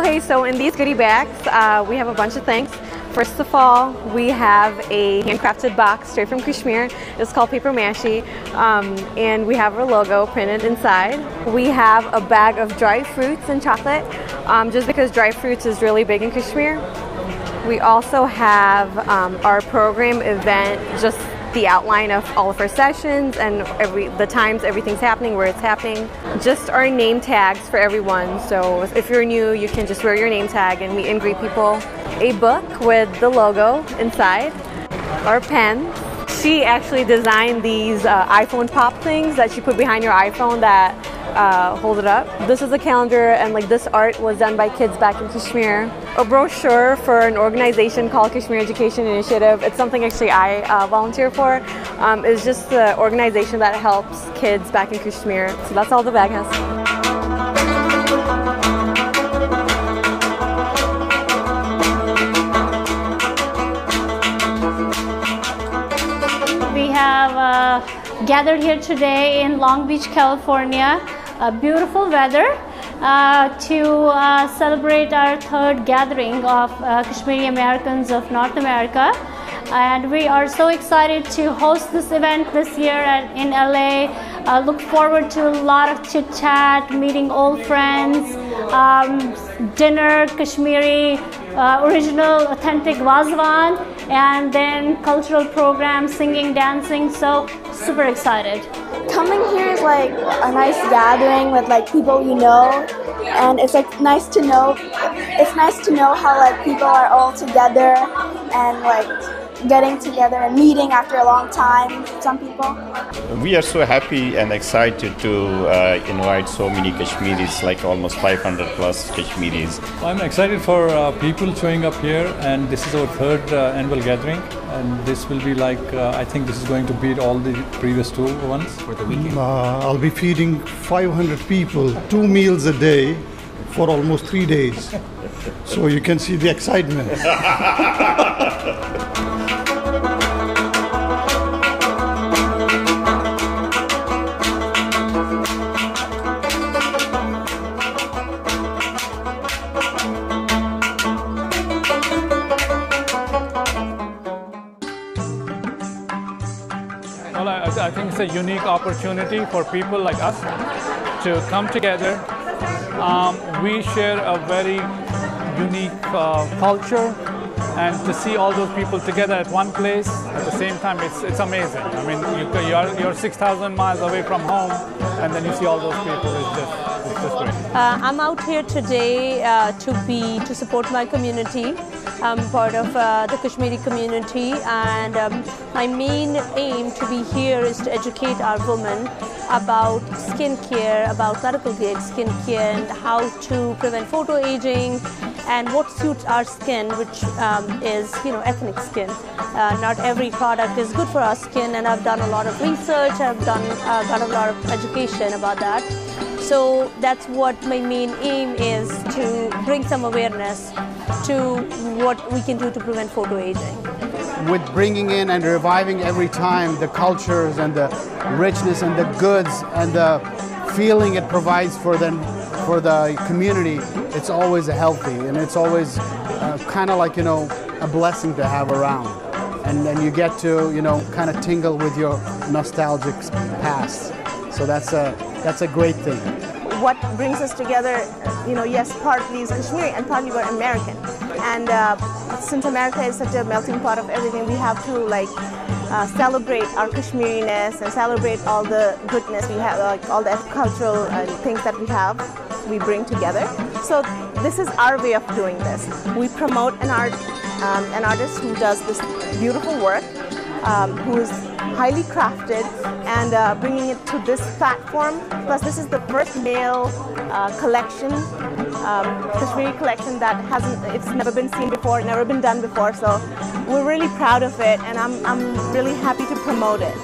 Okay, so in these goodie bags, we have a bunch of things. First of all, we have a handcrafted box straight from Kashmir. It's called paper mache, and we have our logo printed inside. We have a bag of dried fruits and chocolate, just because dried fruits is really big in Kashmir. We also have our program event, just the outline of all of our sessions and the times everything's happening, where it's happening. Just our name tags for everyone. So if you're new, you can just wear your name tag and meet and greet people. A book with the logo inside. Our pens. She actually designed these iPhone pop things that you put behind your iPhone that hold it up. This is a calendar, and like this art was done by kids back in Kashmir. A brochure for an organization called Kashmir Education Initiative. It's something actually I volunteer for. It's just the organization that helps kids back in Kashmir. So that's all the bag has. We have gathered here today in Long Beach, California. Beautiful weather to celebrate our third gathering of Kashmiri Americans of North America. And we are so excited to host this event this year in LA. Look forward to a lot of chit chat, meeting old friends, dinner, Kashmiri, original authentic wazwan, and then cultural programs, singing, dancing. So super excited. Coming here is like a nice gathering with like people you know, and it's like nice to know. It's nice to know how like people are all together and like getting together and meeting after a long time. Some people. We are so happy and excited to invite so many Kashmiris, like almost 500 plus Kashmiris. I'm excited for people showing up here, and this is our third annual gathering, and this will be like, I think this is going to beat all the previous two ones for the weekend. I'll be feeding 500 people 2 meals a day for almost 3 days. So you can see the excitement. Well, I think it's a unique opportunity for people like us to come together. We share a very unique culture, and to see all those people together at one place at the same time, it's amazing. I mean, you're 6,000 miles away from home, and then you see all those people. It's just great. I'm out here today to support my community. I'm part of the Kashmiri community, and my main aim to be here is to educate our women about skincare, about medical grade skincare, and how to prevent photo aging, and what suits our skin, which is ethnic skin. Not every product is good for our skin, and I've done a lot of research. I've got a lot of education about that. So that's what my main aim is, to bring some awareness to what we can do to prevent photo aging. With bringing in and reviving every time the cultures and the richness and the goods and the feeling it provides for the community, it's always healthy, and it's always kind of like a blessing to have around, and then you get to kind of tingle with your nostalgic past. So that's a great thing. What brings us together, yes, partly is Kashmiri and partly we're American. And since America is such a melting pot of everything, we have to celebrate our Kashmiriness and celebrate all the goodness we have, all the cultural things that we bring together. So this is our way of doing this. We promote an artist who does this beautiful work, who is highly crafted, and bringing it to this platform. Plus, this is the first male collection, Kashmiri collection it's never been seen before, never been done before. So we're really proud of it, and I'm really happy to promote it.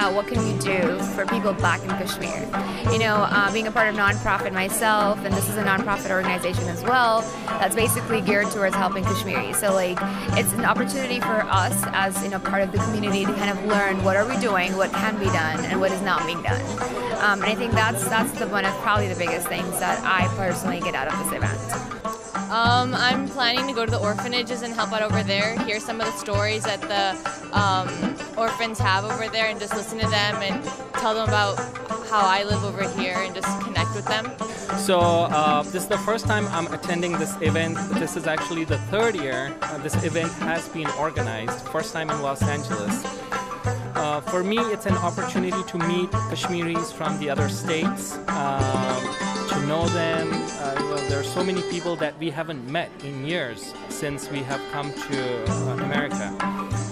about what can we do for people back in Kashmir. You know, being a part of nonprofit myself, and this is a nonprofit organization as well, that's basically geared towards helping Kashmiris. So like, it's an opportunity for us as, you know, part of the community to kind of learn what are we doing, what can be done, and what is not being done. And I think that's the one of probably the biggest things that I personally get out of this event. I'm planning to go to the orphanages and help out over there, hear some of the stories that the orphans have over there, and just listen to them and tell them about how I live over here and just connect with them. So this is the first time I'm attending this event. This is actually the third year this event has been organized, first time in Los Angeles. For me, it's an opportunity to meet Kashmiris from the other states, to know them. You know, there are so many people that we haven't met in years since we have come to America.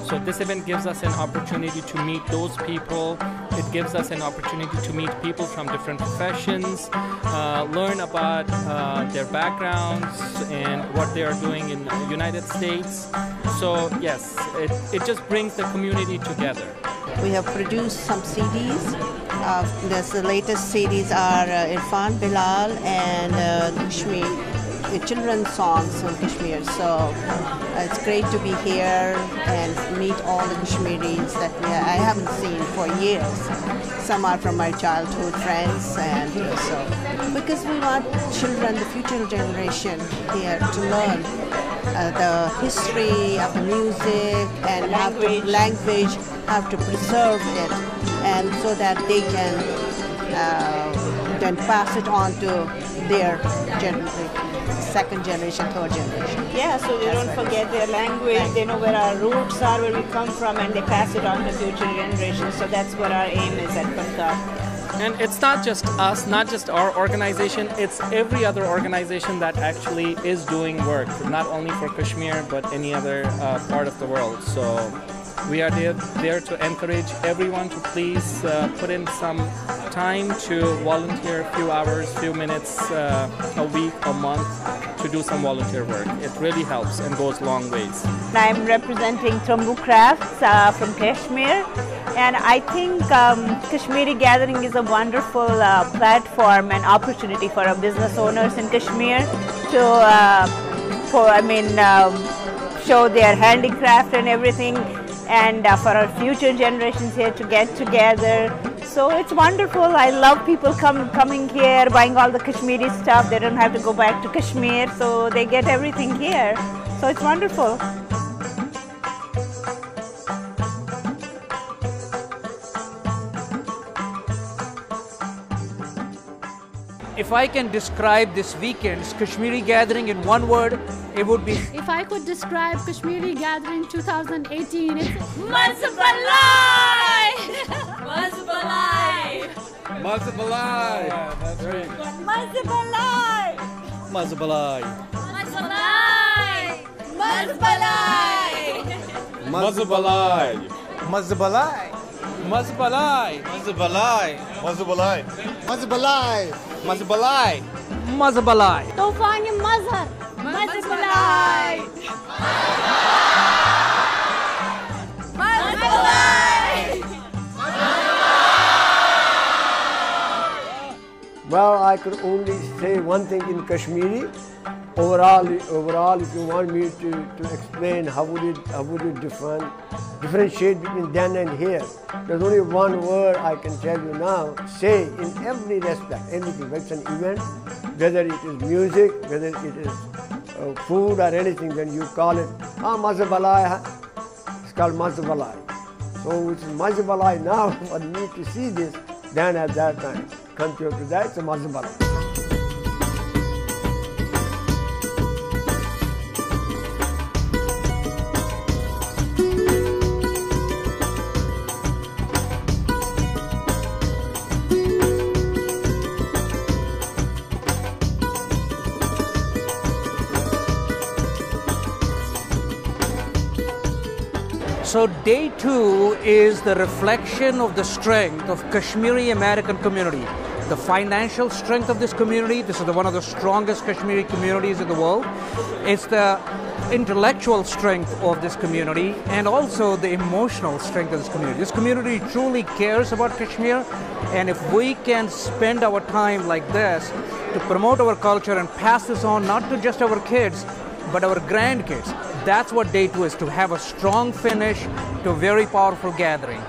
So this event gives us an opportunity to meet those people. It gives us an opportunity to meet people from different professions, learn about their backgrounds and what they are doing in the United States. So yes, it just brings the community together. We have produced some CDs. The latest CDs are Irfan, Bilal, and Kashmir, children's songs from Kashmir. So it's great to be here and meet all the Kashmiris that I haven't seen for years. Some are from my childhood friends, and so because we want children, the future generation here, to learn the history of the music and language, have to preserve it, and so that they can then pass it on to their second generation, third generation. Yeah, so they don't forget their language, they know where our roots are, where we come from, and they pass it on to future generations. So that's what our aim is at Pankaj. And it's not just us, not just our organization, it's every other organization that actually is doing work, not only for Kashmir, but any other part of the world. So we are there to encourage everyone to please put in some time to volunteer a few hours, few minutes a week, a month to do some volunteer work. It really helps and goes long ways. I'm representing Trambu Crafts from Kashmir, and I think Kashmiri Gathering is a wonderful platform and opportunity for our business owners in Kashmir to show their handicraft and everything, and for our future generations here to get together. So it's wonderful. I love people coming here, buying all the Kashmiri stuff. They don't have to go back to Kashmir, so they get everything here. So it's wonderful. If I can describe this weekend's Kashmiri Gathering in one word, it would be... If I could describe Kashmiri Gathering 2018, it's... Mazbalai! Mazbalai! Mazbalai! Yeah, that's right. Mazbalai! Mazbalai! Mazbalai! Mazbalai! Mazbalai! Mazbalai! Mazbalai! Mazbalai! Mazbalai! Mazbalai! Mazbalai! Tufan Mazhar! Mazbalai! Mazbalai! Well, I could only say one thing in Kashmiri. Overall, if you want me to explain how would you differentiate between then and here, there's only one word I can tell you now. Say in every respect, anything, whether it's an event, whether it is music, whether it is food or anything, then you call it Mazbalai. It's called Mazbalai. So it's Mazbalai now for me to see this than at that time. Compared to that, it's a Mazbalai. So day 2 is the reflection of the strength of Kashmiri American community. The financial strength of this community. This is one of the strongest Kashmiri communities in the world. It's intellectual strength of this community and also the emotional strength of this community. This community truly cares about Kashmir, and if we can spend our time like this to promote our culture and pass this on not to just our kids but our grandkids, that's what Day 2 is, to have a strong finish to a very powerful gathering.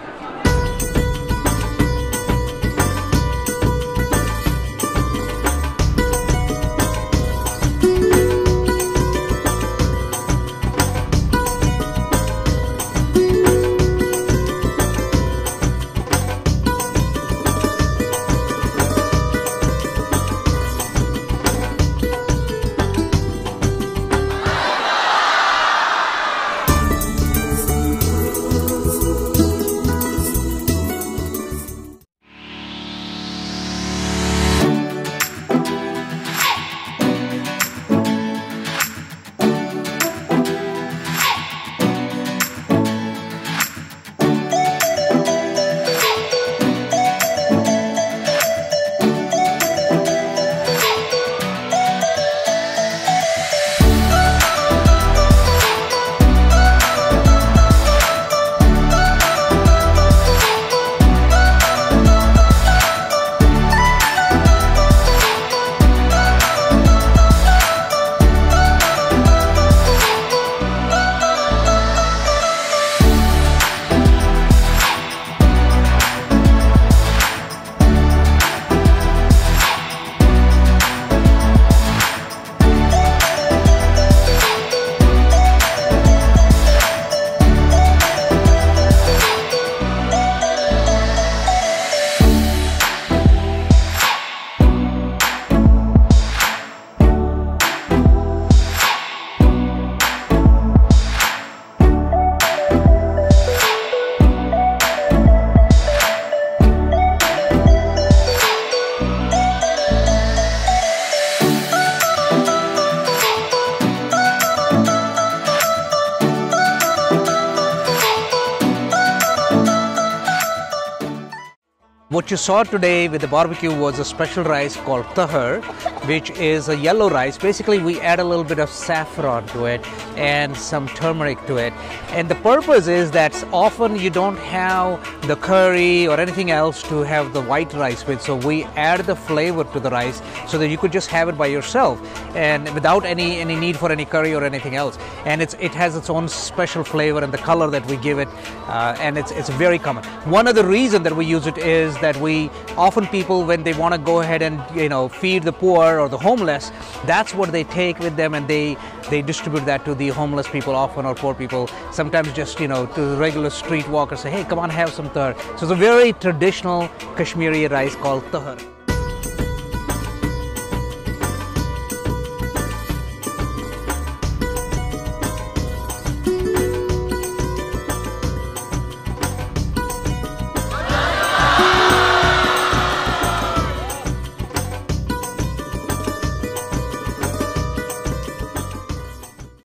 What you saw today with the barbecue was a special rice called tahar, which is a yellow rice. Basically, we add a little bit of saffron to it and some turmeric to it. And the purpose is that often you don't have the curry or anything else to have the white rice with. So we add the flavor to the rice so that you could just have it by yourself and without any need for any curry or anything else. And it has its own special flavor and the color that we give it, and it's very common. One of the reasons that we use it is that we often people, when they want to go ahead and feed the poor or the homeless, that's what they take with them, and they distribute that to the homeless people often, or poor people, sometimes just to the regular street walkers, say, hey, come on, have some tahar. So it's a very traditional Kashmiri rice called tahar.